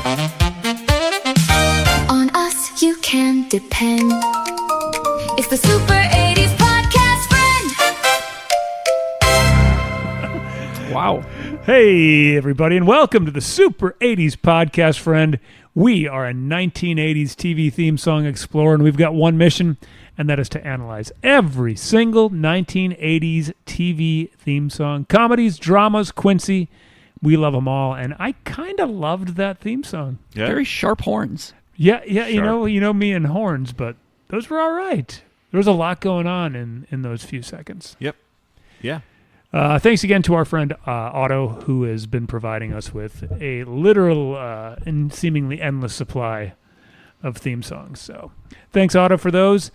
On us you can depend. It's the Super 80s Podcast Friend. Wow. Hey, everybody, and welcome to the Super 80s Podcast Friend. We are a 1980s TV theme song explorer, and we've got one mission, and that is to analyze every single 1980s TV theme song. Comedies, dramas, Quincy, we love them all, and I kind of loved that theme song. Yeah. Very sharp horns. Yeah, Sharp. you know me and horns, but those were all right. There was a lot going on in those few seconds. Yep. Yeah. Thanks again to our friend Otto, who has been providing us with a literal and seemingly endless supply of theme songs. So thanks, Otto, for those.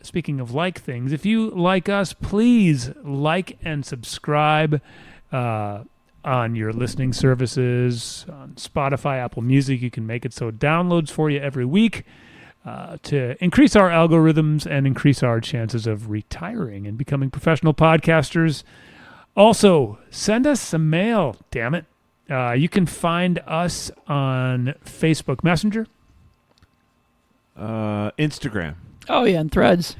Speaking of like things, if you like us, please like and subscribe on your listening services, on Spotify, Apple Music. You can make it so it downloads for you every week. To increase our algorithms and increase our chances of retiring and becoming professional podcasters. Also, send us some mail, damn it. You can find us on Facebook Messenger. Instagram. Oh, yeah, and Threads.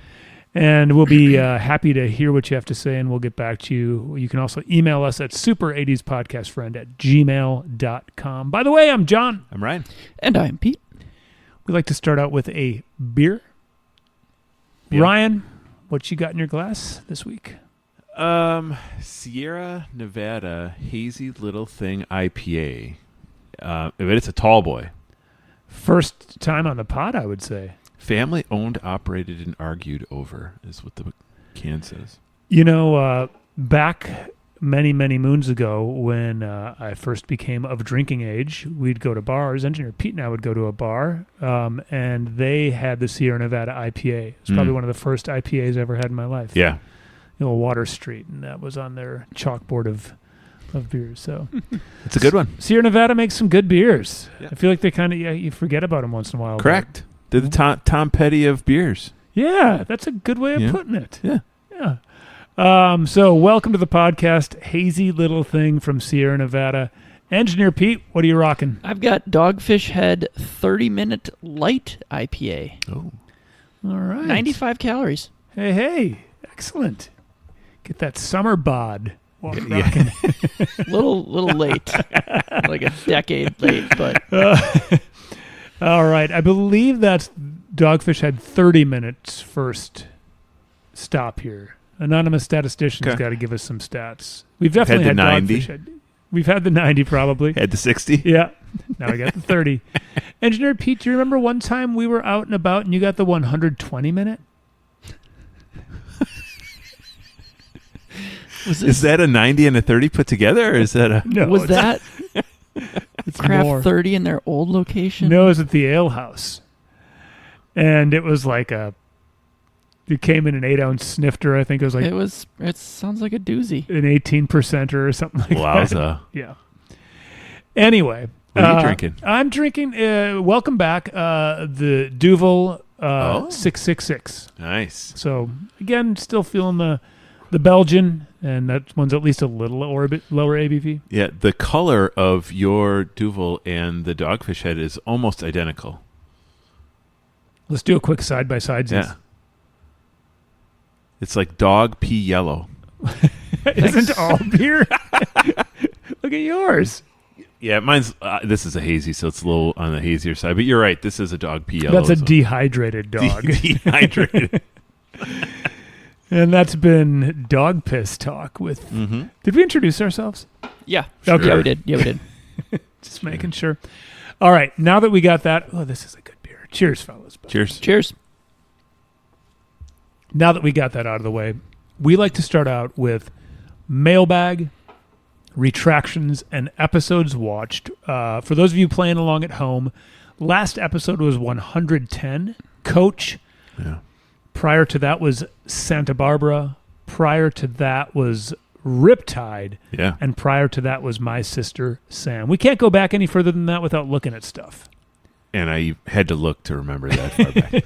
And we'll be happy to hear what you have to say, and we'll get back to you. You can also email us at super80spodcastfriend@gmail.com. By the way, I'm John. I'm Ryan. And I'm Pete. We'd like to start out with a beer. Yeah. Ryan, what you got in your glass this week? Sierra Nevada Hazy Little Thing IPA. But it's a tall boy. First time on the pod, I would say. Family owned, operated, and argued over is what the can says. You know, back many, many moons ago when I first became of drinking age, we'd go to bars. Engineer Pete and I would go to a bar, and they had the Sierra Nevada IPA. It's probably one of the first IPAs I ever had in my life. Yeah. You know, Water Street, and that was on their chalkboard of beers. So It's a good one. Sierra Nevada makes some good beers. Yeah. I feel like they kind of, you forget about them once in a while. Correct. They're the Tom Petty of beers. Yeah, that's a good way of Yeah. putting it. Yeah. Yeah. So welcome to the podcast, Hazy Little Thing from Sierra Nevada. Engineer Pete, what are you rocking? I've got Dogfish Head 30-minute light IPA. Oh. All right. 95 calories. Hey. Excellent. Get that summer bod. Yeah. Little late. Like a decade late, but All right. I believe that's Dogfish had 30 minutes first stop here. Anonymous statistician's Okay. got to give us some stats. We've definitely Had the had 90. Dogfish Head. We've had the 90 probably. Had the 60. Yeah. Now we got the 30. Engineer Pete, do you remember one time we were out and about and you got the 120 minute? Is that a 90 and a 30 put together, or is that a... No. was it's- that it's Craft more. 30 in their old location? No, it was at the Ale House. And it was like it came in an 8-ounce snifter. I think it was like It sounds like a doozy. an 18% or something like that. Wowza. Yeah. Anyway. What are you drinking? I'm drinking, welcome back, the Duvel 666. Nice. So, again, still feeling the Belgian, and that one's at least a little lower ABV. Yeah, the color of your Duvel and the Dogfish Head is almost identical. Let's do a quick side-by-side. Yeah. It's like dog pee yellow. Isn't all beer? Look at yours. Yeah, mine's, this is a hazy, so it's a little on the hazier side. But you're right, this is a dog pee yellow. That's a so- dehydrated dog. Dehydrated. And that's been Dog Piss Talk with... Mm-hmm. Did we introduce ourselves? Yeah. Okay. Yeah, we did. Yeah, we did. Just making sure. All right, now that we got that... Oh, this is a good beer. Cheers, fellas. Cheers. Cheers. Now that we got that out of the way, we like to start out with mailbag, retractions, and episodes watched. For those of you playing along at home, last episode was 110, Coach. Yeah. Prior to that was Santa Barbara. Prior to that was Riptide. Yeah. And prior to that was My Sister Sam. We can't go back any further than that without looking at stuff. And I had to look to remember that far back.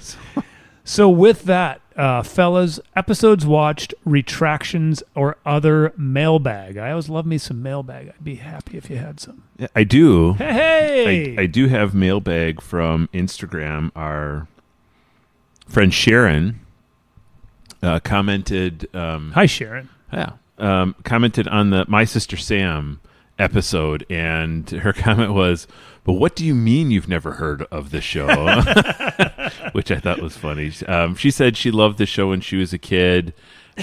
So with that, fellas, episodes watched, retractions, or other mailbag. I always love me some mailbag. I'd be happy if you had some. Yeah, I do. Hey! I do have mailbag from Instagram. Our friend Sharon commented. Hi, Sharon. Commented on the My Sister Sam episode, and her comment was, "But what do you mean you've never heard of the show?" Which I thought was funny. She said she loved the show when she was a kid,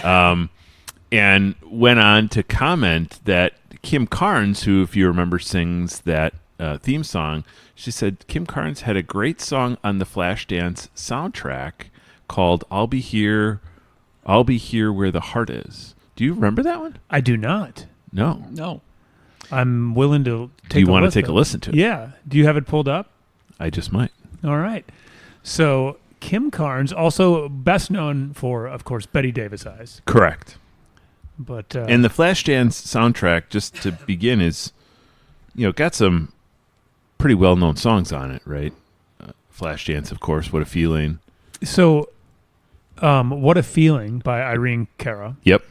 and went on to comment that Kim Carnes, who, if you remember, sings that theme song, she said Kim Carnes had a great song on the Flashdance soundtrack called "I'll Be Here Where the Heart Is." Do you remember that one? I do not. No. I'm willing to take Do you a want to listen. take a listen to it? Yeah. Do you have it pulled up? I just might. All right. So Kim Carnes, also best known for, of course, Betty Davis Eyes. Correct. But And the Flashdance soundtrack, just to begin, is, got some pretty well-known songs on it, right? Flashdance, of course, What a Feeling. So, What a Feeling by Irene Cara. Yep.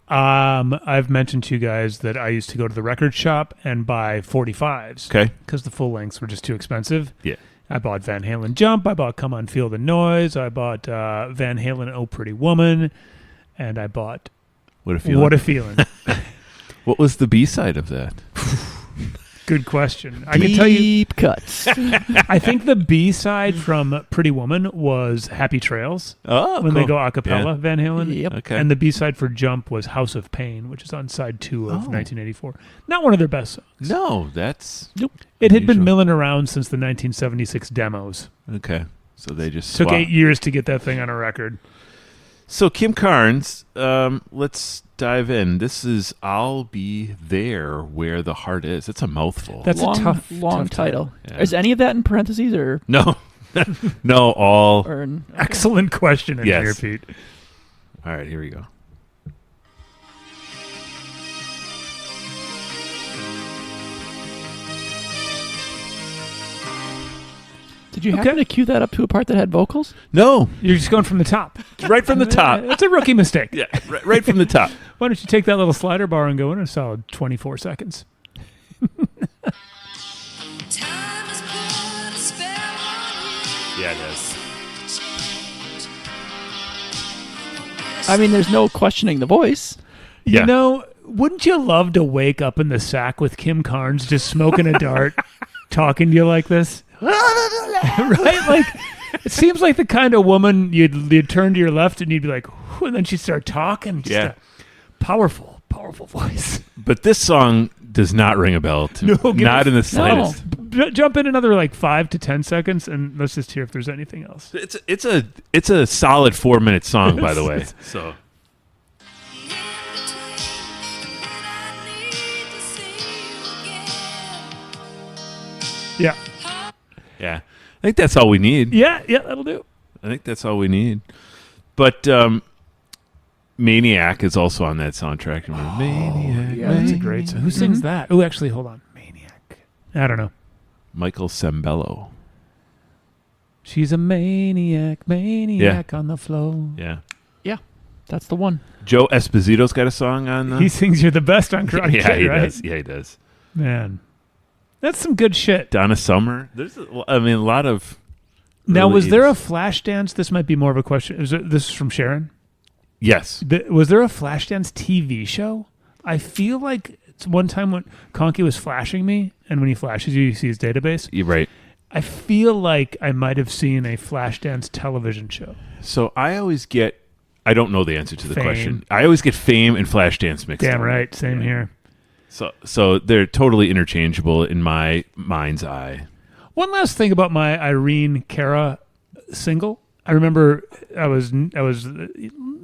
I've mentioned to you guys that I used to go to the record shop and buy 45s. Okay. Because the full lengths were just too expensive. Yeah. I bought Van Halen Jump. I bought Come On Feel the Noise. I bought Van Halen Oh Pretty Woman. And I bought What a Feeling. What a Feeling. What was the B-side of that? Good question. I can tell you. Deep cuts. I think the B-side from Pretty Woman was Happy Trails. Oh, When cool. they go a cappella, Yeah. Van Halen. Yep. Okay. And the B-side for Jump was House of Pain, which is on side 2 of Oh. 1984. Not one of their best songs. No, that's... It had been Unusual. milling around since the 1976 demos. Okay. So they just Took swap. 8 years to get that thing on a record. So Kim Carnes, let's dive in. This is "I'll Be There Where the Heart Is." It's a mouthful. That's long, a tough long tough title. Yeah. Is any of that in parentheses or no, no, all. or in, okay. Excellent question, Engineer Yes. Pete. All right, here we go. Did you happen to cue that up to a part that had vocals? No, You're just going from the top. right from the top. That's a rookie mistake. Yeah, right from the top. Why don't you take that little slider bar and go in a solid 24 seconds? Yeah, it is. I mean, there's no questioning the voice. Yeah. You know, wouldn't you love to wake up in the sack with Kim Carnes just smoking a dart, talking to you like this? Right? Like, it seems like the kind of woman you'd turn to your left and you'd be like, whew, and then she'd start talking. Just Yeah. a powerful voice. But this song does not ring a bell to No, me. give Not us- in the slightest. Jump in another like 5 to 10 seconds and let's just hear if there's anything else. It's a solid 4-minute song, by the way. So Yeah. yeah, I think that's all we need. Yeah, that'll do. I think that's all we need. But Maniac is also on that soundtrack. Remember? Maniac. Yeah, that's a great song. Who sings that? Oh, actually, hold on. Maniac. I don't know. Michael Sembello. She's a maniac on the floor. Yeah. Yeah, that's the one. Joe Esposito's got a song on the... He sings "You're the Best" on Karate yeah, Kid, he right? does. Yeah, he does. Man, that's some good shit. Donna Summer. There's, a lot of... Now, early was there a 80s. Flashdance? This might be more of a question. This is from Sharon. Yes. Was there a Flashdance TV show? I feel like it's one time when Conky was flashing me, and when he flashes you, you see his database. You're right. I feel like I might have seen a Flashdance television show. So I always get... I don't know the answer to the Fame. question. I always get Fame and Flashdance mixed Damn up. right. Same here. So they're totally interchangeable in my mind's eye. One last thing about my Irene Cara single. I remember I was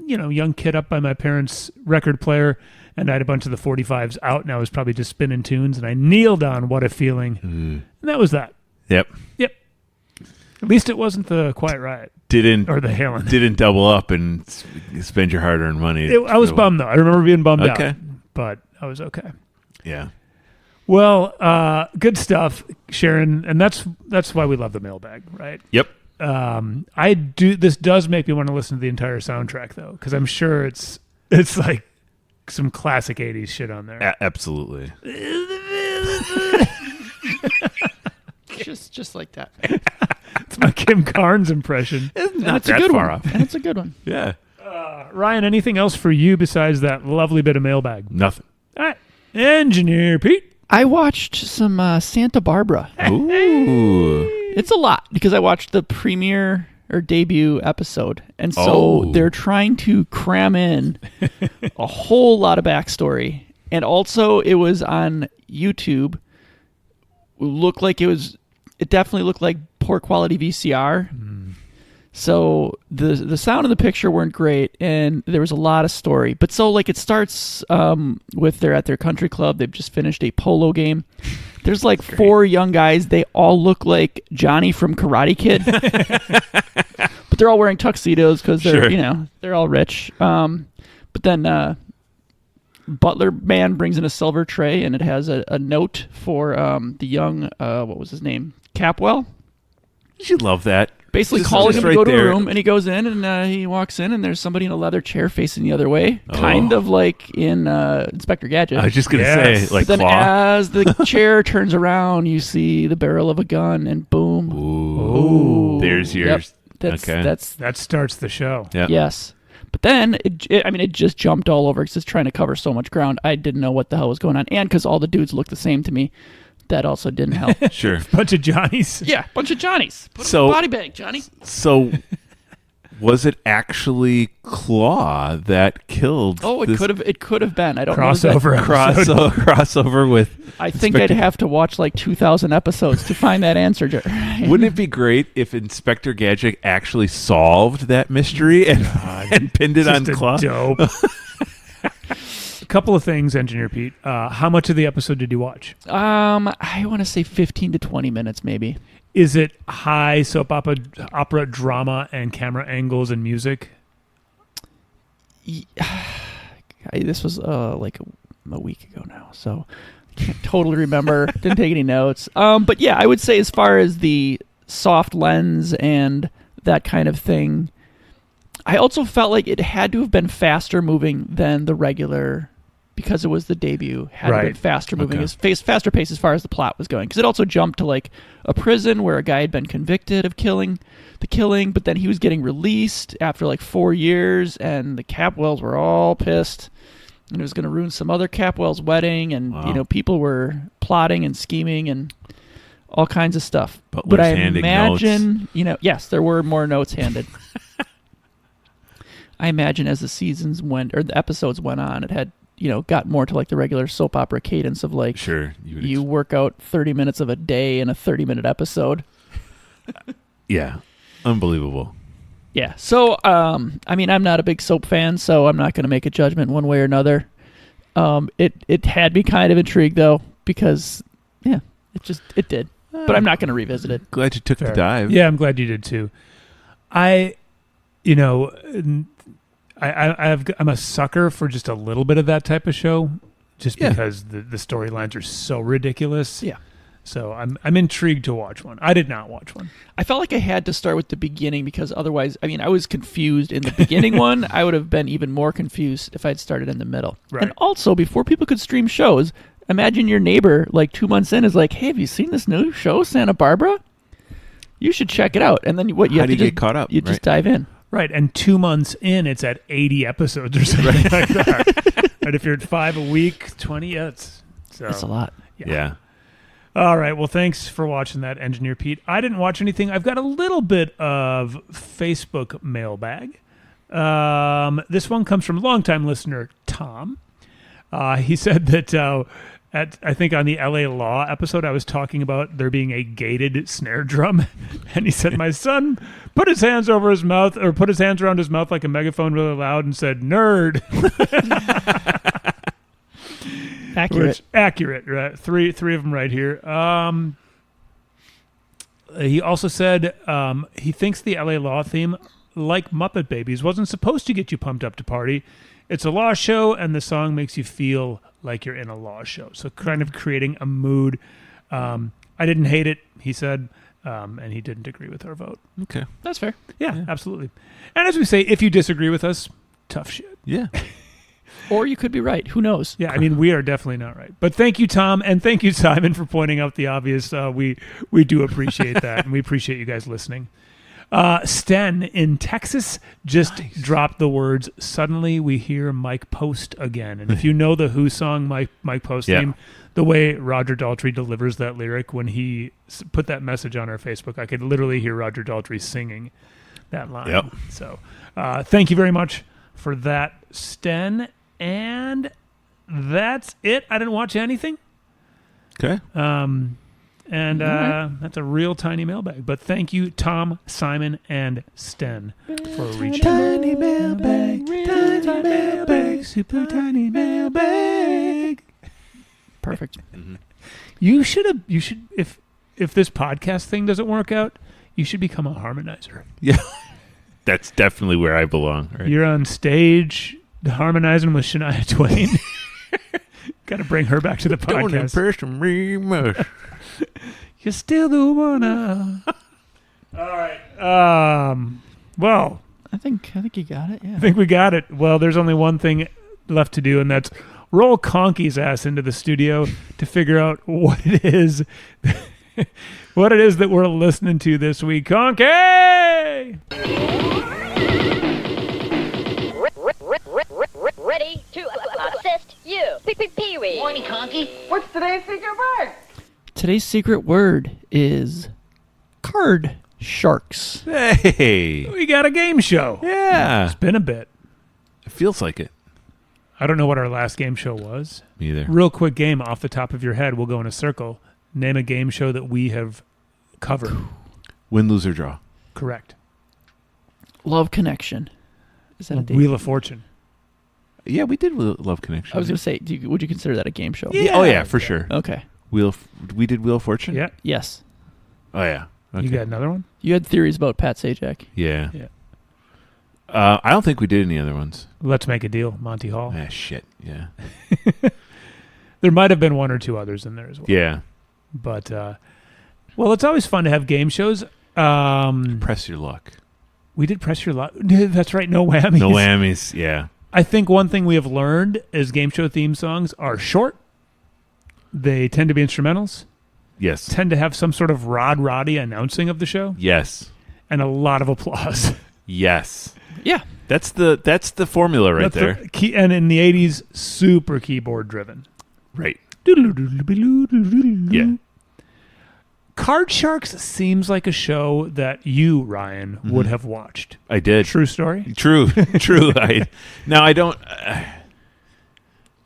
young kid up by my parents' record player, and I had a bunch of the 45s out, and I was probably just spinning tunes, and I kneeled on "What a Feeling," and that was that. Yep. At least it wasn't the Quiet Riot Didn't or the Halen. didn't double up and spend your hard-earned money. I was bummed though. I remember being bummed Okay. out, but I was okay. Yeah. Well, good stuff, Sharon, and that's why we love the mailbag, right? Yep. I do. This does make me want to listen to the entire soundtrack though, because I'm sure it's like some classic '80s shit on there. Absolutely. just like that. It's my Kim Carnes impression. Not It's a that good far one. off. And it's a good one. Yeah. Ryan, anything else for you besides that lovely bit of mailbag? Nothing. All right, Engineer Pete. I watched some Santa Barbara. Ooh. It's a lot because I watched the premiere or debut episode. And so Oh. they're trying to cram in a whole lot of backstory. And also it was on YouTube. It definitely looked like poor quality VCR. So the sound and the picture weren't great, and there was a lot of story. But so like it starts with they're at their country club. They've just finished a polo game. There's like four young guys. They all look like Johnny from Karate Kid, but they're all wearing tuxedos because they're Sure. they're all rich. But then butler man brings in a silver tray, and it has a note for the young what was his name, Capwell. You love that. Basically Just- calling just him to right go to there. a room, and he goes in, and he walks in, and there's somebody in a leather chair facing the other way, kind Oh. of like in Inspector Gadget. I was just going to Yes. say, like But then Claw. as the chair turns around, you see the barrel of a gun, and boom. Ooh. There's Yep. yours. That's Okay. That starts the show. Yeah. yes. But then it just jumped all over because it's trying to cover so much ground. I didn't know what the hell was going on, and because all the dudes look the same to me, that also didn't help. Sure. Bunch of Johnnies. Yeah, bunch of Johnnies. Put 'em So- in a body bag, Johnny. So, was it actually Claw that killed? Oh, it this could have been. I don't know. Crossover episode. crossover with? I think I'd have to watch like 2,000 episodes to find that answer. Wouldn't it be great if Inspector Gadget actually solved that mystery and pinned it on Just a Claw? dope. A couple of things, Engineer Pete. How much of the episode did you watch? I want to say 15 to 20 minutes, maybe. Is it high soap opera drama and camera angles and music? This was like a week ago now, so I can't totally remember. Didn't take any notes. But yeah, I would say as far as the soft lens and that kind of thing, I also felt like it had to have been faster moving than the regular, because it was the debut. Had to have been Right. faster moving, Okay. faster pace as far as the plot was going. Because it also jumped to like a prison where a guy had been convicted of killing, but then he was getting released after like 4 years, and the Capwells were all pissed, and it was going to ruin some other Capwell's wedding, and Wow. people were plotting and scheming and all kinds of stuff. Butler's But I handing imagine, yes, there were more notes handed. I imagine as the seasons went, or the episodes went on, it had, got more to like the regular soap opera cadence of like, Sure. Would you work out 30 minutes of a day in a 30-minute episode. yeah. Unbelievable. Yeah. So, I'm not a big soap fan, so I'm not going to make a judgment one way or another. It had me kind of intrigued though, because it did. But I'm not going to revisit it. Glad you took Fair. the dive. Yeah, I'm glad you did too. I'm a sucker for just a little bit of that type of show, just Yeah. because the storylines are so ridiculous. Yeah. So I'm intrigued to watch one. I did not watch one. I felt like I had to start with the beginning because otherwise, I was confused in the beginning one. I would have been even more confused if I'd started in the middle. Right. And also, before people could stream shows, imagine your neighbor, like 2 months in, is like, "Hey, have you seen this new show, Santa Barbara? You should check it out." And then what? How do you get caught up? You just dive in. Right, and 2 months in, it's at 80 episodes or something like that. Right, if you're at 5 a week, 20, that's That's a lot. Yeah. All right. Well, thanks for watching that, Engineer Pete. I didn't watch anything. I've got a little bit of Facebook mailbag. This one comes from longtime listener Tom. He said that I think on the LA Law episode, I was talking about there being a gated snare drum, and he said my son put his hands over his mouth, or put his hands around his mouth like a megaphone really loud, and said "nerd." Accurate. Which, accurate, right? Three of them right here. He also said he thinks the LA Law theme, like Muppet Babies, wasn't supposed to get you pumped up to party. It's a law show, and the song makes you feel like you're in a law show. So kind of creating a mood. I didn't hate it, he said. and he didn't agree with our vote. Okay. That's fair. Yeah, absolutely. And as we say, if you disagree with us, tough shit. Yeah. Or you could be right. Who knows? Yeah, I mean, we are definitely not right. But thank you, Tom, and thank you, Simon, for pointing out the obvious. We do appreciate that, and we appreciate you guys listening. Sten in Texas just dropped the words, "Suddenly we hear Mike Post again." And if you know the Who song, Mike Post theme, the way Roger Daltrey delivers that lyric when he put that message on our Facebook, I could literally hear Roger Daltrey singing that line. Yep. So thank you very much for that, Sten. And that's it. I didn't watch anything. Okay. That's a real tiny mailbag. But thank you, Tom, Simon, and Sten for reaching out. Tiny mailbag, super tiny mailbag. Perfect. You should, if this podcast thing doesn't work out, you should become a harmonizer. Yeah. That's definitely where I belong. Right? You're on stage harmonizing with Shania Twain. Got to bring her back to the Don't podcast. impress me much. You're still the one. All right. Well, I think you got it. Yeah. I think we got it. Well, there's only one thing left to do, and that's roll Conky's ass into the studio to figure out what it is that we're listening to this week. Conky! Ready to assist you. Pee-wee. Morning, Conky. What's today's secret word? Today's secret word is card sharks. Hey. We got a game show. Yeah. It's been a bit. It feels like it. I don't know what our last game show was. Me either. Real quick game off the top of your head. We'll go in a circle. Name a game show that we have covered. Win, lose, or draw. Correct. Love Connection. Is that a date? Wheel of Fortune. Yeah, we did Love Connection. I was going to say, would you consider that a game show? Yeah. Oh, yeah, for sure. Okay. We did Wheel of Fortune? Yeah. Yes. Oh, yeah. Okay. You got another one? You had theories about Pat Sajak. Yeah. Yeah. I don't think we did any other ones. Let's Make a Deal. Monty Hall. Ah, shit. Yeah. There might have been one or two others in there as well. Yeah. But, well, it's always fun to have game shows. Press your luck. We did Press Your Luck. That's right. No whammies. No whammies. Yeah. I think one thing we have learned is game show theme songs are short. They tend to be instrumentals. Yes. Tend to have some sort of roddy announcing of the show. Yes. And a lot of applause. Yes. Yeah. That's the formula right there. And in the 80s, super keyboard driven. Right. Yeah. Yeah. Card Sharks seems like a show that you, Ryan, would have watched. I did. True story? True. I don't.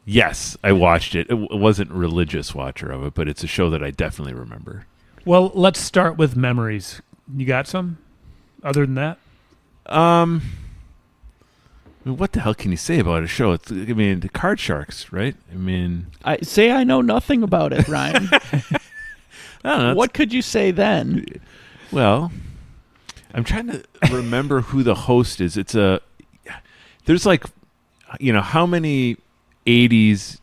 Yes, I watched it. It wasn't a religious watcher of it, but it's a show that I definitely remember. Well, let's start with memories. You got some? Other than that? I mean, what the hell can you say about a show? The Card Sharks, right? I know nothing about it, Ryan. I don't know. What could you say then? Well, I'm trying to remember who the host is. There's how many 80s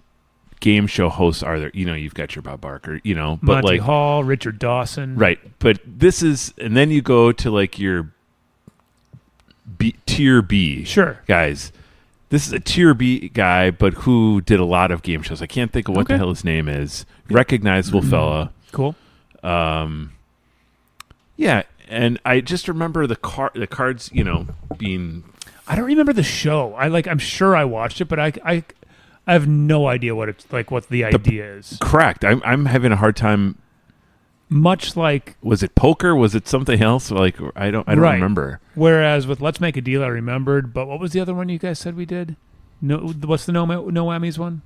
game show hosts are there? You've got your Bob Barker, but Monty Hall, Richard Dawson. Right. But this is, and then you go to your tier B. Sure. Guys. This is a tier B guy, but who did a lot of game shows. I can't think of what the hell his name is. Recognizable fella. Cool. Yeah, and I just remember the cards, being. I don't remember the show. I'm sure I watched it, but I have no idea what it's like. What the idea is. Correct. I'm having a hard time. Much like, was it poker? Was it something else? I don't remember. Whereas with Let's Make a Deal, I remembered. But what was the other one you guys said we did? No, what's the no whammies one?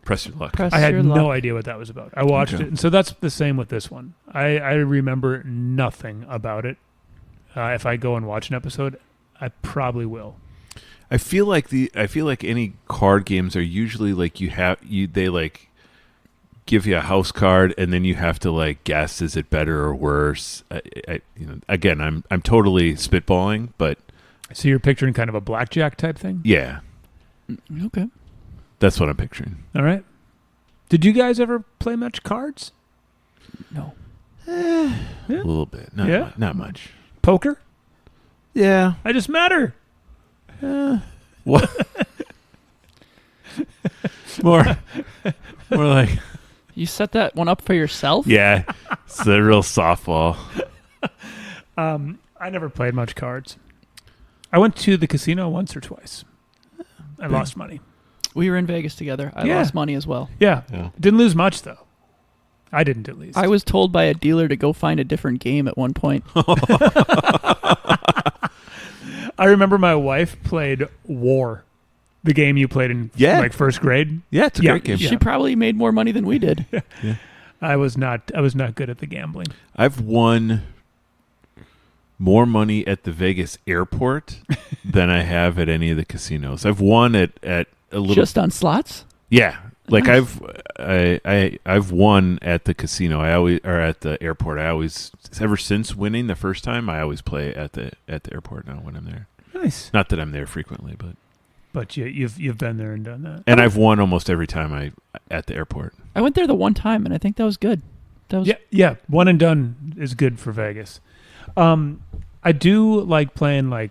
Press Your Luck. I had no idea what that was about. I watched it, and so that's the same with this one. I remember nothing about it. If I go and watch an episode, I probably will. I feel like any card games are usually they give you a house card and then you have to guess, is it better or worse? Again, I'm totally spitballing, but so you're picturing kind of a blackjack type thing? Yeah. Okay. That's what I'm picturing. All right. Did you guys ever play much cards? No. A little bit. Not much. Poker? Yeah. I just met her. What? more like, You set that one up for yourself? yeah, it's a real softball. I never played much cards. I went to the casino once or twice. I lost money. We were in Vegas together. I Yeah. lost money as well. Yeah. Yeah. Didn't lose much, though. I didn't, at least. I was told by a dealer to go find a different game at one point. I remember my wife played War, the game you played in like first grade. Yeah, it's a Yeah. great game. Yeah. She probably made more money than we did. I was not good at the gambling. I've won more money at the Vegas airport than I have at any of the casinos. I've won at a little. Just on slots? Yeah, like Nice. I've won at the casino. At the airport. I always, ever since winning the first time, I always play at the airport now when I'm there. Nice. Not that I'm there frequently, But you've been there and done that. and I've won almost every time at the airport. I went there the one time, and I think that was good. That was Yeah. One and done is good for Vegas. I do like playing like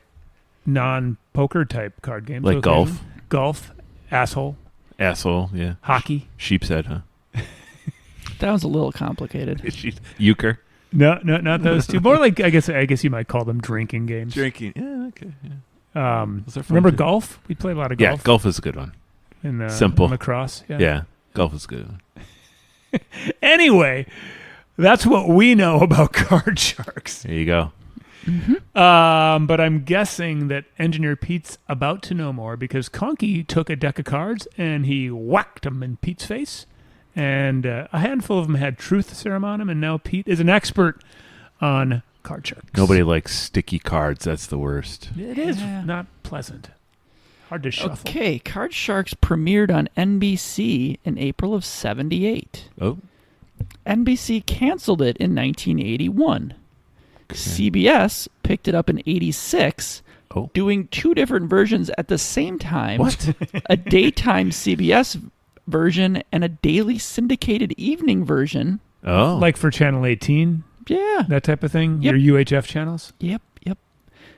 non-poker type card games. Like golf? Golf, asshole, Asshole, yeah. hockey. Sheep's head, huh? that was a little complicated. Euchre. No, not those two. More like I guess you might call them drinking games. Drinking. Yeah, okay. Yeah. Those are fun Remember too. golf? We played a lot of Yeah, golf. golf is a good one. In Simple. lacrosse. Yeah, golf is good. Anyway, that's what we know about card sharks. There you go. But I'm guessing that Engineer Pete's about to know more because Conky took a deck of cards and he whacked them in Pete's face. And a handful of them had truth serum on them. And now Pete is an expert on card sharks. Nobody likes sticky cards. That's the worst. It is Yeah. not pleasant. Hard to shuffle. Okay, Card Sharks premiered on NBC in April of '78. Oh, NBC canceled it in 1981. CBS picked it up in '86, Oh. doing two different versions at the same time. What? A daytime CBS version and a daily syndicated evening version. oh, Like for Channel 18, Yeah. that type of thing? Yep. Your UHF channels? Yep.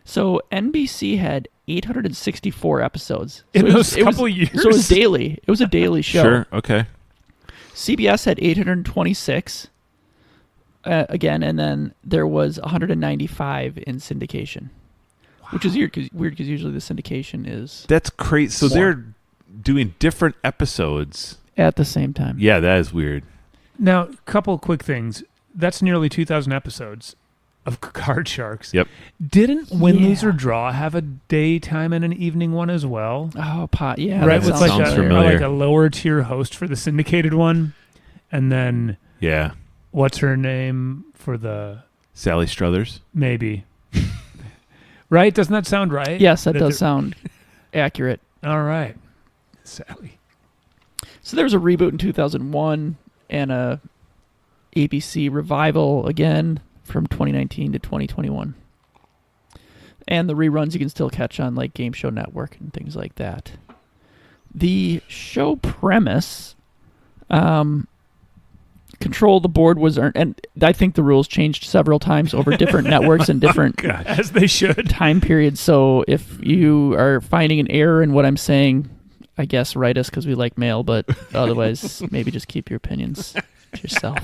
So NBC had 864 episodes. In So those couple years? So it was daily. It was a daily show. sure. Okay. CBS had 826 again, and then there was 195 in syndication, which is weird because usually the syndication is That's crazy. So More. they're doing different episodes. at the same time. Yeah, that is weird. Now, a couple quick things. That's nearly 2,000 episodes of Card Sharks. Yep. Didn't Win, Yeah. Lose, or Draw have a daytime and an evening one as well? Oh, yeah. right, that with sounds like familiar. a lower tier host for the syndicated one. And then, Yeah. what's her name for the... Sally Struthers. Maybe. Right? Doesn't that sound right? Yes, that does they're- sound accurate. All right. Sally. So there was a reboot in 2001 and a ABC revival again from 2019 to 2021. And the reruns you can still catch on like Game Show Network and things like that. The show premise, control the board was earned, and I think the rules changed several times over different networks and different As they should. time periods. So if you are finding an error in what I'm saying, I guess write us because we like mail, but otherwise maybe just keep your opinions to yourself.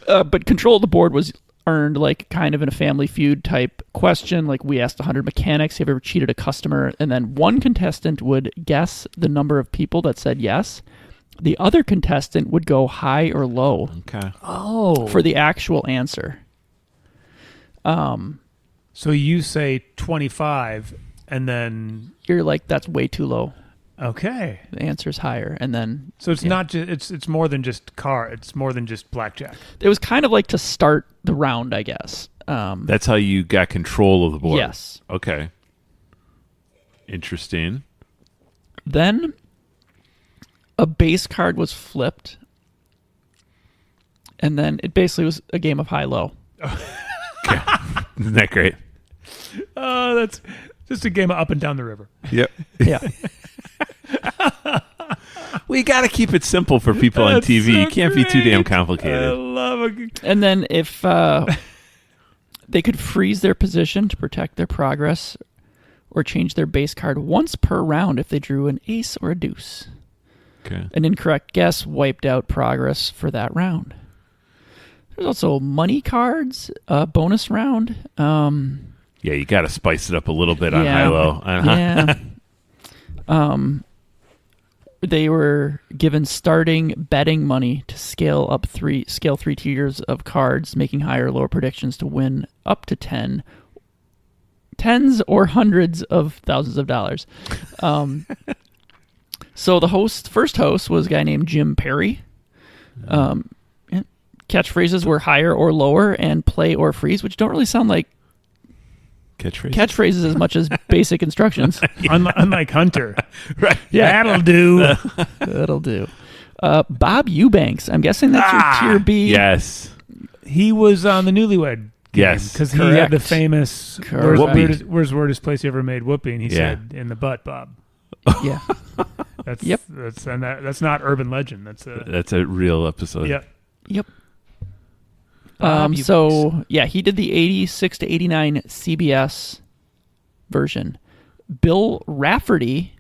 But control of the board was earned like kind of in a Family Feud type question. Like we asked 100 mechanics, have you ever cheated a customer? And then one contestant would guess the number of people that said yes. The other contestant would go high or low Okay. Oh. for the actual answer. So you say 25 and then... You're like, that's way too low. Okay. The answer's higher. And then So it's Yeah. not just it's more than just car. It's more than just blackjack. it was kind of like to start the round, I guess. That's how you got control of the board. Yes. Okay. Interesting. Then a base card was flipped. And then it basically was a game of high-low. Isn't that great? Oh, that's just a game of up and down the river. Yep. Yeah. We got to keep it simple for people on That's TV. so You can't be too damn great. I complicated. love a And then if they could freeze their position to protect their progress or change their base card once per round if they drew an ace or a deuce. Okay. An incorrect guess wiped out progress for that round. There's also money cards, bonus round. Yeah, you got to spice it up a little bit on Yeah. high-low. Uh-huh. Yeah. They were given starting betting money to scale three tiers of cards, making higher or lower predictions to win up to tens or hundreds of thousands of dollars. So the first host was a guy named Jim Perry. Catchphrases were higher or lower and play or freeze, which don't really sound like catchphrases as much as basic instructions. unlike Hunter. Right. Yeah. That'll do. That'll do. Bob Eubanks. I'm guessing that's your tier B. Yes. He was on the Newlywed. Yes. Because he had the Correct. famous Correct. where's the weirdest place you ever made whoopee? And he Yeah. said, in the butt, Bob. Yeah. That's Yep. That's not urban legend. That's a real episode. Yeah. Yep. Bob So yeah, he did the 86 to 89 CBS version. Bill Rafferty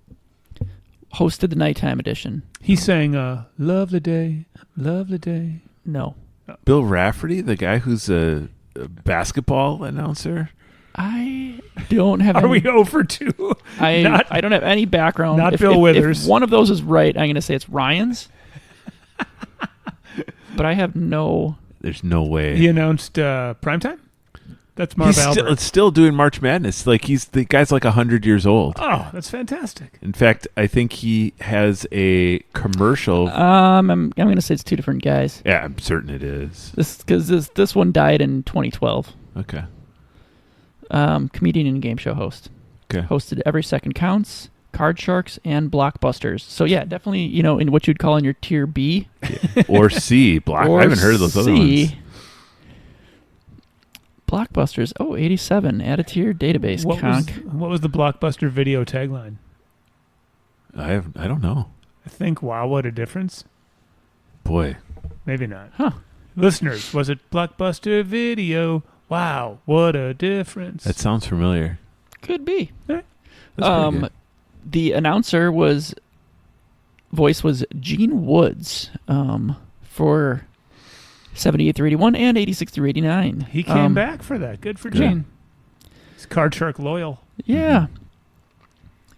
hosted the nighttime edition. He sang Lovely Day, Lovely Day. No. Bill Rafferty, the guy who's a basketball announcer. I don't have Are any, we 0 for 2? I don't have any background. not If- Bill if Withers. one of those is right, I'm going to say it's Ryan's. But I have no... There's no way. He announced primetime? That's Marv Albert. It's still doing March Madness. Like the guy's like 100 years old. Oh, that's fantastic. In fact, I think he has a commercial. I'm going to say it's two different guys. Yeah, I'm certain it is. This one died in 2012. Okay. Comedian and game show host. Okay. Hosted Every Second Counts, Card Sharks, and Blockbusters. So yeah, definitely, in what you'd call in your tier B. Or C. Block. Or I haven't heard of those other ones. Blockbusters. Oh, 87. Add it to your database, Conk. What was the Blockbuster video tagline? I don't know. I think, wow, what a difference. Boy. Maybe not. Huh. Listeners, was it Blockbuster video? Wow, what a difference. That sounds familiar. Could be. That's pretty good. The announcer voice was Gene Woods for 78 through 81 and 86 through 89. He came back for that. Good for Gene. He's Card Shark loyal. Yeah.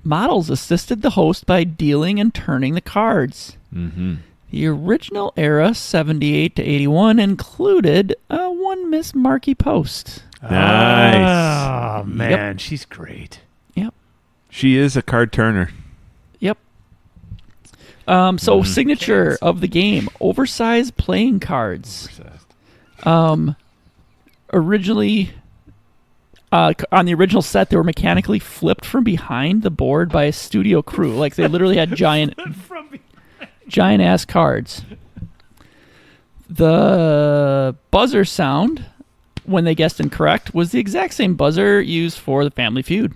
Models assisted the host by dealing and turning the cards. Mm-hmm. The original era, 78 to 81, included one Miss Marky Post. Nice. Oh, man, she's great. Yep. She is a card turner. Yep. So signature of the game, oversized playing cards. Originally, on the original set, they were mechanically flipped from behind the board by a studio crew. Like they literally had giant ass cards. The buzzer sound, when they guessed incorrect, was the exact same buzzer used for the Family Feud.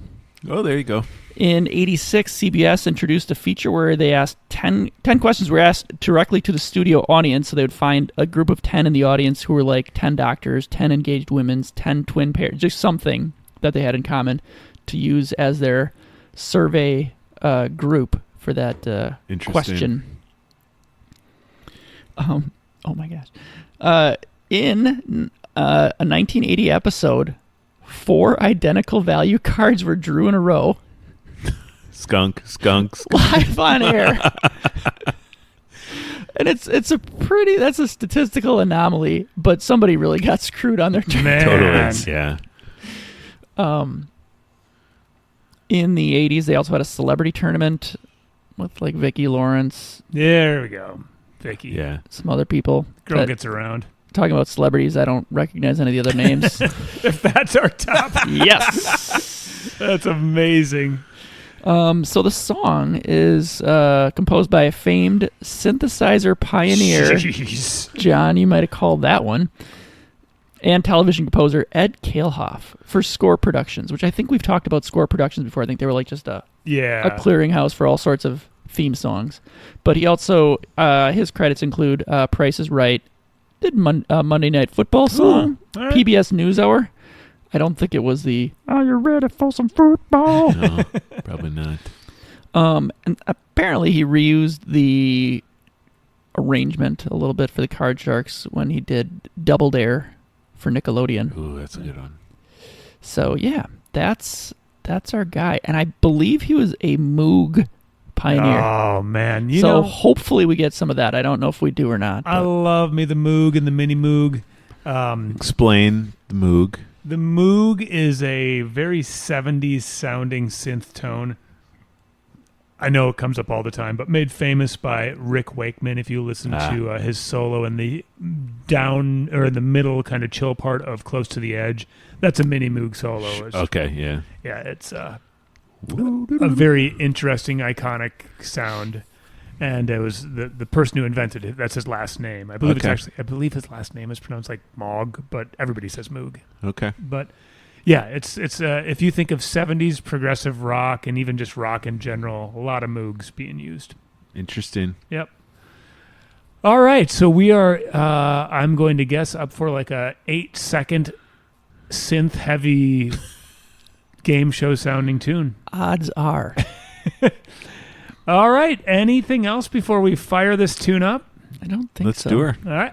Oh, there you go. In 86, CBS introduced a feature where they asked 10 questions were asked directly to the studio audience, so they would find a group of 10 in the audience who were like 10 doctors, 10 engaged women, 10 twin pairs, just something that they had in common to use as their survey group for that question. Oh my gosh. In a 1980 episode, 4 identical value cards were drew in a row. Skunks. Live on air. And that's a statistical anomaly, but somebody really got screwed on their turn. Man. Totally. Yeah. In the 80s, they also had a celebrity tournament with like Vicki Lawrence, There we go. Vicky. Yeah. some other people. Girl But gets around. talking about celebrities, I don't recognize any of the other names. If that's our top, Yes. that's amazing. So the song is composed by a famed synthesizer pioneer. Jeez. John, you might have called that one. And television composer Ed Kalehoff for Score Productions, which I think we've talked about Score Productions before. I think they were like just a Yeah. clearinghouse for all sorts of theme songs. But he also, his credits include Price is Right, did Monday Night Football song, all right. PBS NewsHour. I don't think it was the "Are you ready for some football?" No, probably not. And apparently he reused the arrangement a little bit for the Card Sharks when he did Double Dare for Nickelodeon. Ooh, that's a good one. So yeah, that's our guy, and I believe he was a Moog pioneer. Oh man, you so know, hopefully we get some of that. I don't know if we do or not. I but- love me the Moog and the Mini Moog. Explain the Moog. The Moog is a very 70s sounding synth tone. I know it comes up all the time, but made famous by Rick Wakeman. If you listen to his solo in the down or in the middle kind of chill part of Close to the Edge, that's a Mini Moog solo. It's, Okay, yeah. yeah, it's a very interesting, iconic sound. And it was the person who invented it. That's his last name. I believe Okay. I believe his last name is pronounced like Moog, but everybody says Moog. Okay. But yeah, it's if you think of 70s progressive rock and even just rock in general, a lot of Moogs being used. Interesting. Yep. All right, so we are I'm going to guess up for like a 8-second synth heavy game show sounding tune. Odds are. All right, anything else before we fire this tune up? I don't think Let's so. do her. All right.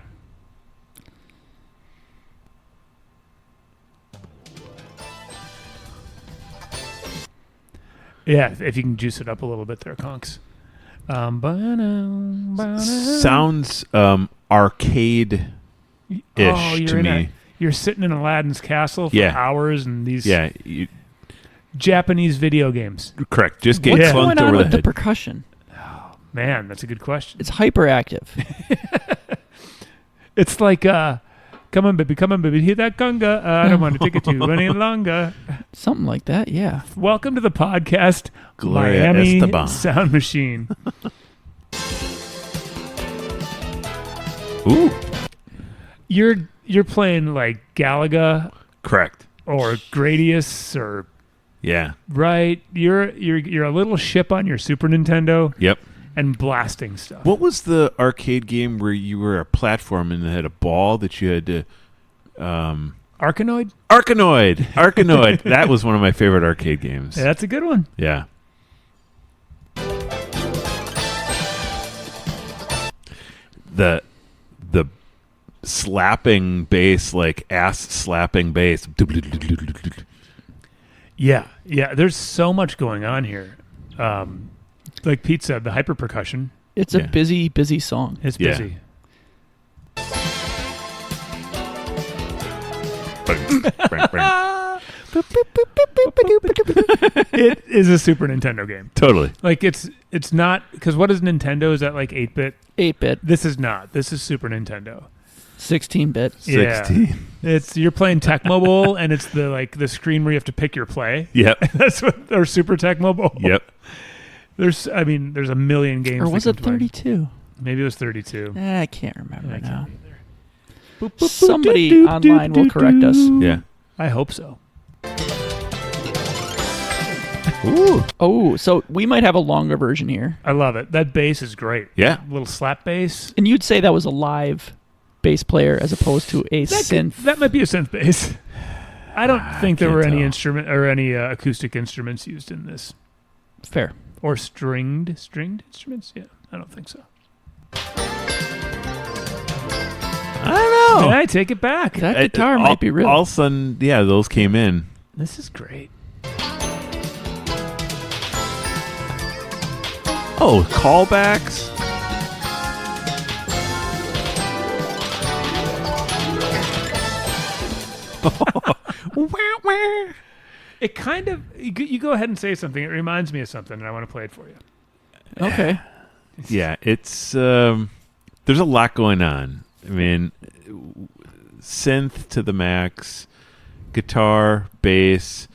Yeah, if you can juice it up a little bit there, Conks. Sounds arcade-ish to me. You're sitting in Aladdin's castle for Yeah. hours and these Yeah, Japanese video games. correct. Just get What's Yeah. going clunked on over with the the head. percussion? Man, that's a good question. It's hyperactive. It's like, come on, baby, hit that conga. I don't want to take it too any longer. Something like that, yeah. Welcome to the podcast, Gloria Miami Esteban. Sound Machine. Ooh, You're playing like Galaga correct. or Gradius or Yeah. right. You're a little ship on your Super Nintendo Yep. and blasting stuff. What was the arcade game where you were a platform and it had a ball that you had to... Arkanoid? Arkanoid. That was one of my favorite arcade games. Yeah, that's a good one. Yeah. The slapping bass, like ass slapping bass. Yeah. There's so much going on here. Like Pete said, the hyper percussion It's Yeah. a busy song. is Yeah. busy. It is a Super Nintendo game. Totally. Like it's not because what is Nintendo? Is that like 8-bit? 8-bit, This is not. This is Super Nintendo. 16-bit. Yeah. 16. It's you're playing Tecmo Bowl and it's the screen where you have to pick your play. Yep. That's what or Super Tecmo Bowl. Yep. There's a million games. Or that was come it to mind. 32? Maybe it was 32. I can't remember I now. can't either. Somebody online will correct us. Yeah. I hope so. Ooh. Oh, so we might have a longer version here. I love it. That bass is great. Yeah. Little slap bass. And you'd say that was a live bass player as opposed to a synth. That might be a synth bass. I don't think there can't were any tell. instrument or any acoustic instruments used in this, Fair. or stringed instruments. Yeah, I don't think so. I don't know. And I take it back. That guitar might be real. All of a sudden, yeah, those came in. This is great. Oh, callbacks. It kind of you go ahead and say something. It reminds me of something, and I want to play it for you. Okay. Yeah, it's there's a lot going on. I mean, synth to the max, guitar, bass,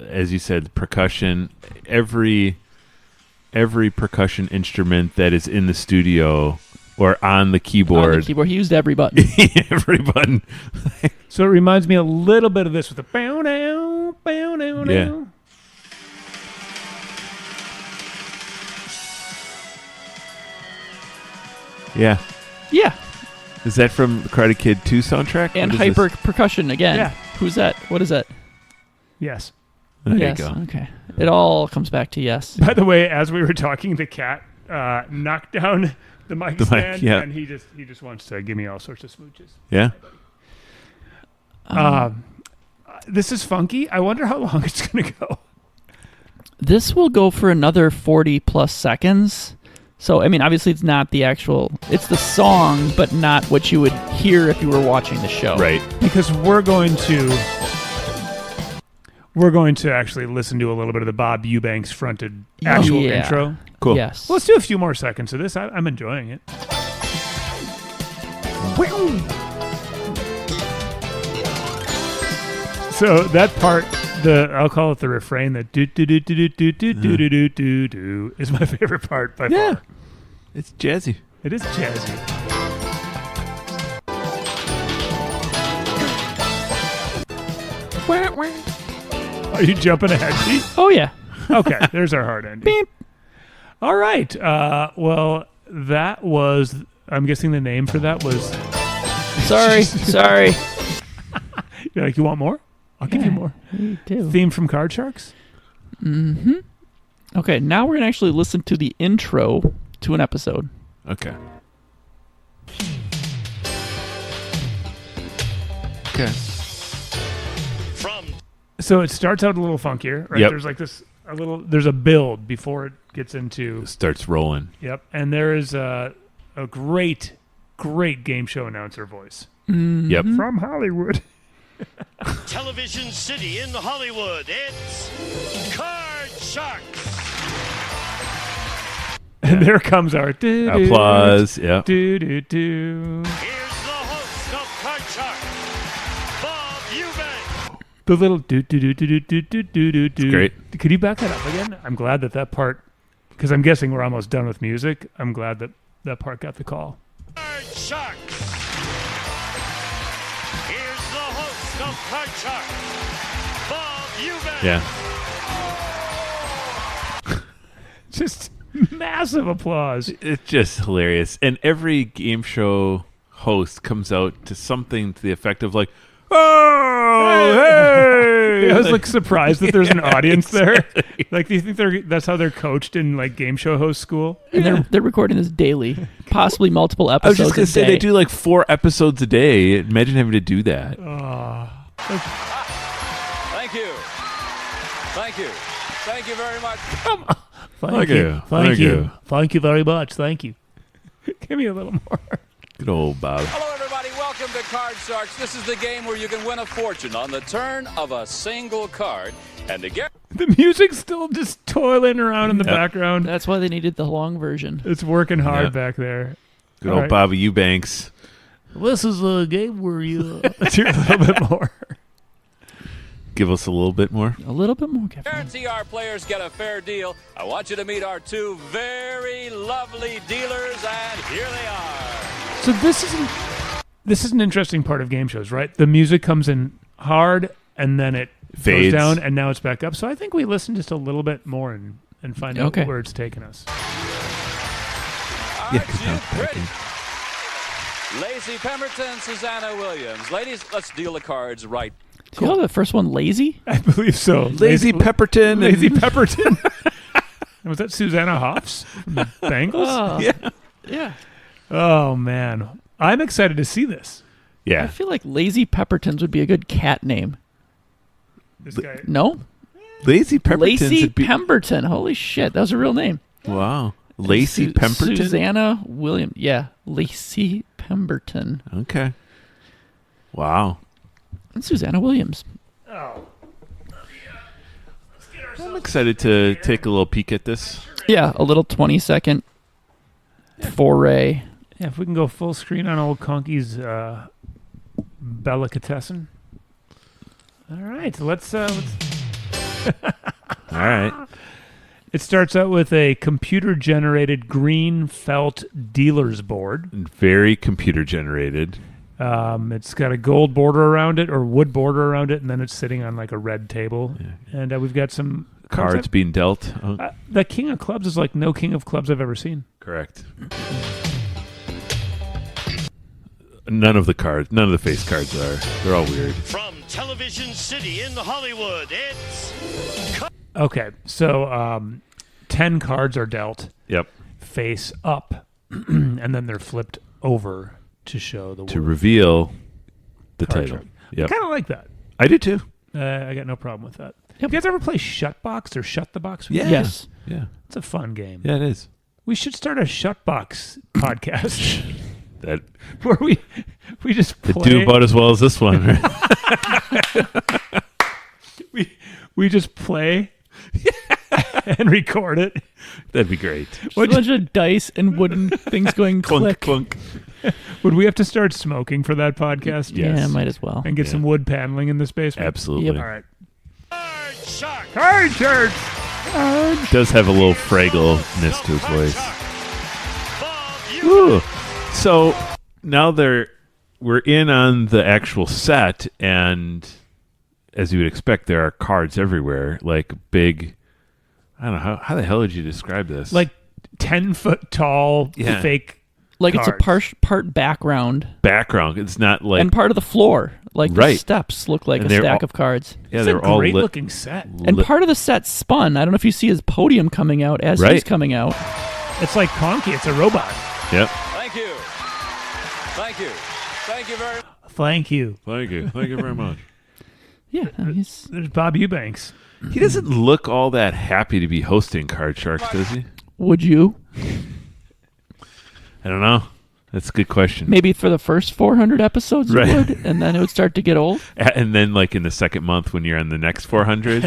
as you said, percussion. Every percussion instrument that is in the studio or on the keyboard. On the keyboard. He used every button. Every button. So it reminds me a little bit of this with the bow now, Yeah. now. Yeah. Yeah. Is that from the Karate Kid 2 soundtrack? And What is hyper this? percussion again. Yeah. Who's that? What is that? Yes. There yes. you go. Okay. It all comes back to yes. By the way, as we were talking, the cat knocked down the mic stand, yeah. and he just wants to give me all sorts of smooches. Yeah. This is funky. I wonder how long it's going to go. This will go for another 40 plus seconds. So, I mean, obviously it's not the actual, it's the song, but not what you would hear if you were watching the show. Right. Because we're going to actually listen to a little bit of the Bob Eubanks fronted actual Yeah. intro. Cool. Yes. Well, let's do a few more seconds of this. I'm enjoying it. So that part, I'll call it the refrain, that do do do do do do do do do do do is my favorite part by Yeah. far. It's jazzy. It is jazzy. Are you jumping ahead, Pete? Oh, yeah. Okay, there's our hard ending. Beep. All right. Well, that was. I'm guessing the name for that was. Sorry. You're like, you want more? I'll give you more. Me too. Theme from Card Sharks. Okay, now we're going to actually listen to the intro to an episode. Okay. Okay. So it starts out a little funkier, right? Yep. There's like there's a build before it gets into. It starts rolling. Yep. And there is a great game show announcer voice Yep. from Hollywood. Television City in Hollywood. It's Card Sharks. And there comes our Applause. Yeah. Do do do. Here's the host of Card Sharks, Bob Eubanks. The little do do do do do do do do do. great. Could you back that up again? I'm glad that part, because I'm guessing we're almost done with music. I'm glad that part got the call. Card Sharks. Here's the host of Card Sharks, Bob Eubanks. Yeah. Just massive applause. It's just hilarious. And every game show host comes out to something to the effect of like, oh, hey! I was like surprised that there's an audience there. Like, do you think that's how they're coached in like game show host school? And they're recording this daily, possibly multiple I was episodes just going a to say day. they do like 4 episodes a day. Imagine having to do that. Thank you. Thank you. Thank you very much. Thank you. Thank you. Thank you very much. Thank you. Give me a little more. Good old Bob. Hello, everybody. Welcome to Card Sharks. This is the game where you can win a fortune on the turn of a single card. And to get The music's still just toiling around in the background. That's why they needed the long version. It's working hard Yeah. back there. Good All old right. Bobby Eubanks. This is a game where you. Let's hear a little bit more. Give us a little bit more. A little bit more, Kevin. guarantee our players get a fair deal, I want you to meet our 2 very lovely dealers, and here they are. So this is an interesting part of game shows, right? The music comes in hard and then it Fades. goes down and now it's back up. So I think we listen just a little bit more and find out Okay. where it's taking us. Aren't you pretty? Lacey Pemberton, Susanna Williams. Ladies, let's deal the cards right. Did you call the first one lazy? I believe so. Lazy Pepperton. Lazy and- Pepperton. Was that Susanna Hoffs from the Bengals? Oh, Yeah. yeah. Oh, man. I'm excited to see this. I Yeah. feel like Lazy Peppertons would be a good cat name. This guy. No? Lazy Pemberton. Lacey Pemberton. Holy shit, that was a real name. Wow. Lacey Pemberton. Susanna Williams. Yeah, Lacey Pemberton. Okay. Wow. And Susanna Williams. I'm excited to take a little peek at this. Yeah, a little 20-second foray. Yeah, if we can go full screen on old Conky's Bellicatessen. All right, let's All right. It starts out with a computer-generated green felt dealer's board. Very computer generated. It's got a gold border around it or wood border around it, and then it's sitting on like a red table. And we've got some Cards being dealt. Oh, The King of Clubs is like no King of Clubs I've ever seen. correct. None of the face cards are. They're all weird. From Television City in Hollywood, it's Okay, so 10 cards are dealt Yep. face up, and then they're flipped over to show the To word reveal the card title. shark. Yep. Kind of like that. I do too. I got no problem with that. You guys ever play Shut Box or Shut the Box? Yes. Yeah. It's a fun game. Yeah, it is. We should start a Shut Box podcast That where we just could play. do about as well as this one. We just play and record it. That'd be great. A bunch of dice and wooden things going Clunk, click. clunk. Would we have to start smoking for that podcast? Yeah. Yes. Yeah, might as well. And get some wood paneling in this basement? Absolutely. Yep. All right. Card Shark. Card Shark! It does have a little fraggleness to his voice. Bob, Ooh. So now we're in on the actual set, and as you would expect, there are cards everywhere, like big. I don't know how the hell did you describe this? Like 10-foot tall Yeah. fake Like cards. it's a part background background. It's not like and part of the floor. Like the Right. steps look like And a they're stack all- of cards. yeah, It's they're a all great lit. looking set. And lit- part of the set spun. I don't know if you see his podium coming out as Right. he's coming out. It's like Conky. It's a robot. Yep. Thank you. Thank you. Thank you very much. Thank you. Thank you. Thank you very much. Yeah, he's There's Bob Eubanks. He doesn't look all that happy to be hosting Card Sharks, does he? would you? I don't know. That's a good question. Maybe for the first 400 episodes Right. you would, and then it would start to get old. And then, like in the second month, when you're on the next 400,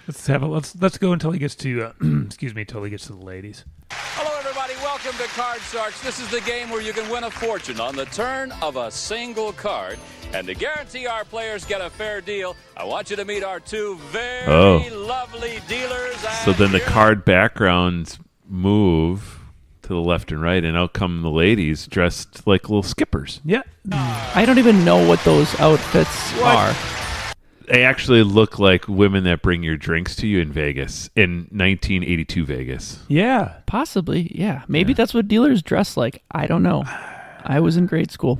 Let's go until he gets to excuse me, until he gets to the ladies. Hello, everybody. Welcome to Card Sharks. This is the game where you can win a fortune on the turn of a single card. And to guarantee our players get a fair deal, I want you to meet our two very lovely dealers. so then the here- card backgrounds move to the left and right, and out come the ladies dressed like little skippers. Yeah. I don't even know what those outfits are. They actually look like women that bring your drinks to you in Vegas, in 1982 Vegas. Yeah. Possibly, yeah. Maybe that's what dealers dress like. I don't know. I was in grade school.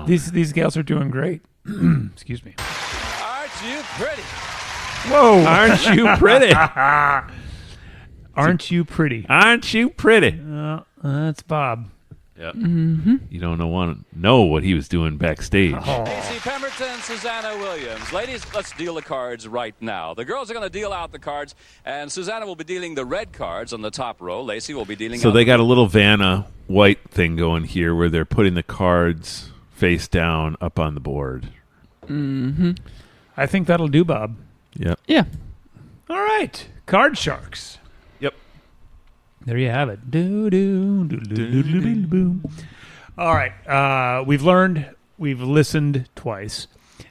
These gals are doing great. Excuse me. Aren't you pretty? Whoa. Aren't you pretty? Aren't you pretty? Aren't you pretty? That's Bob. Yep. Mm-hmm. You don't want to know what he was doing backstage. Casey Pemberton, Susanna Williams. Ladies, let's deal the cards right now. The girls are going to deal out the cards, and Susanna will be dealing the red cards on the top row. Lacey will be dealing So out they the got a little Vanna White thing going here where they're putting the cards face down up on the board. I think that'll do, Bob. Yep. Yeah. All right. Card Sharks. Yep. There you have it. Boom. All right. We've learned, we've listened twice,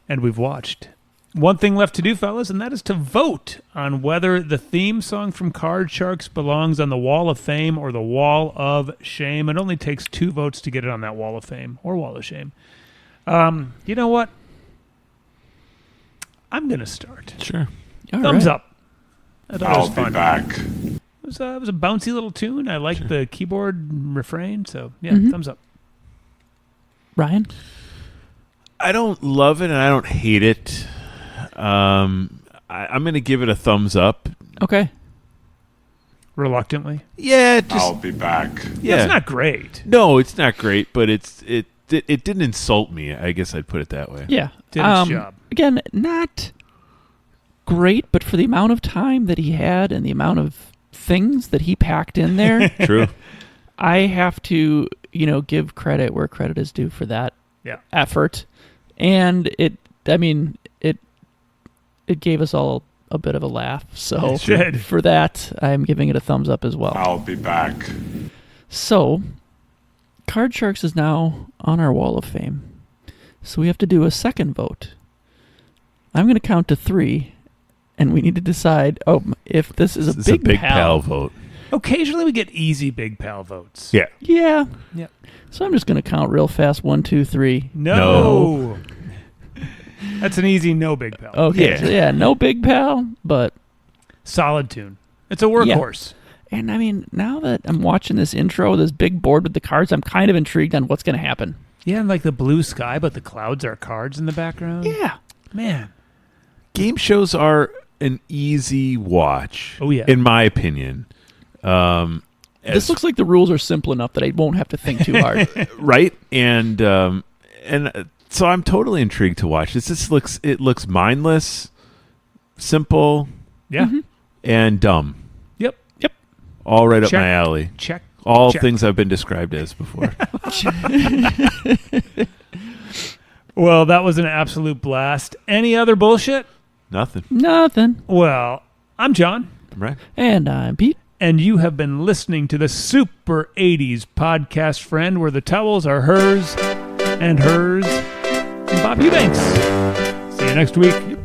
and we've watched. One thing left to do, fellas, and that is to vote on whether the theme song from Card Sharks belongs on the Wall of Fame or the Wall of Shame. It only takes 2 votes to get it on that Wall of Fame or Wall of Shame. You know what? I'm going to start. Sure. All Thumbs right. up. I thought it was fun. It was a bouncy little tune. I liked the keyboard refrain, so yeah, thumbs up. Ryan? I don't love it and I don't hate it. I'm going to give it a thumbs up. Okay. Reluctantly. Yeah, just I'll be back. yeah. It's not great. No, it's not great, but it didn't insult me. I guess I'd put it that way. Yeah. Did its job. Again, not great, but for the amount of time that he had and the amount of things that he packed in there, True. I have to, give credit where credit is due for that Yeah. effort. And it gave us all a bit of a laugh. So It did. for that, I'm giving it a thumbs up as well. I'll be back. So, Card Sharks is now on our Wall of Fame. So we have to do a second vote. I'm going to count to 3, and we need to decide if this is It's a big pal vote. Occasionally we get easy big pal votes. Yeah. Yeah. Yep. So I'm just going to count real fast. 1, 2, 3. No. That's an easy no big pal. Okay. Yeah. So no big pal, but Solid tune. It's a workhorse. And I mean, now that I'm watching this intro, this big board with the cards, I'm kind of intrigued on what's going to happen. Yeah, and like the blue sky, but the clouds are cards in the background. Yeah. Man. Game shows are an easy watch. Oh, yeah. In my opinion. This looks like the rules are simple enough that I won't have to think too hard. Right? And so I'm totally intrigued to watch this. It looks mindless, simple, Yeah. and dumb. Yep. All right up Check. my alley. Check. All Check. things I've been described as before. Well, that was an absolute blast. Any other bullshit? Nothing. Nothing. Well, I'm John. Right? And I'm Pete. And you have been listening to the Super 80s podcast, friend, where the towels are hers and hers and Bob Eubanks. See you next week.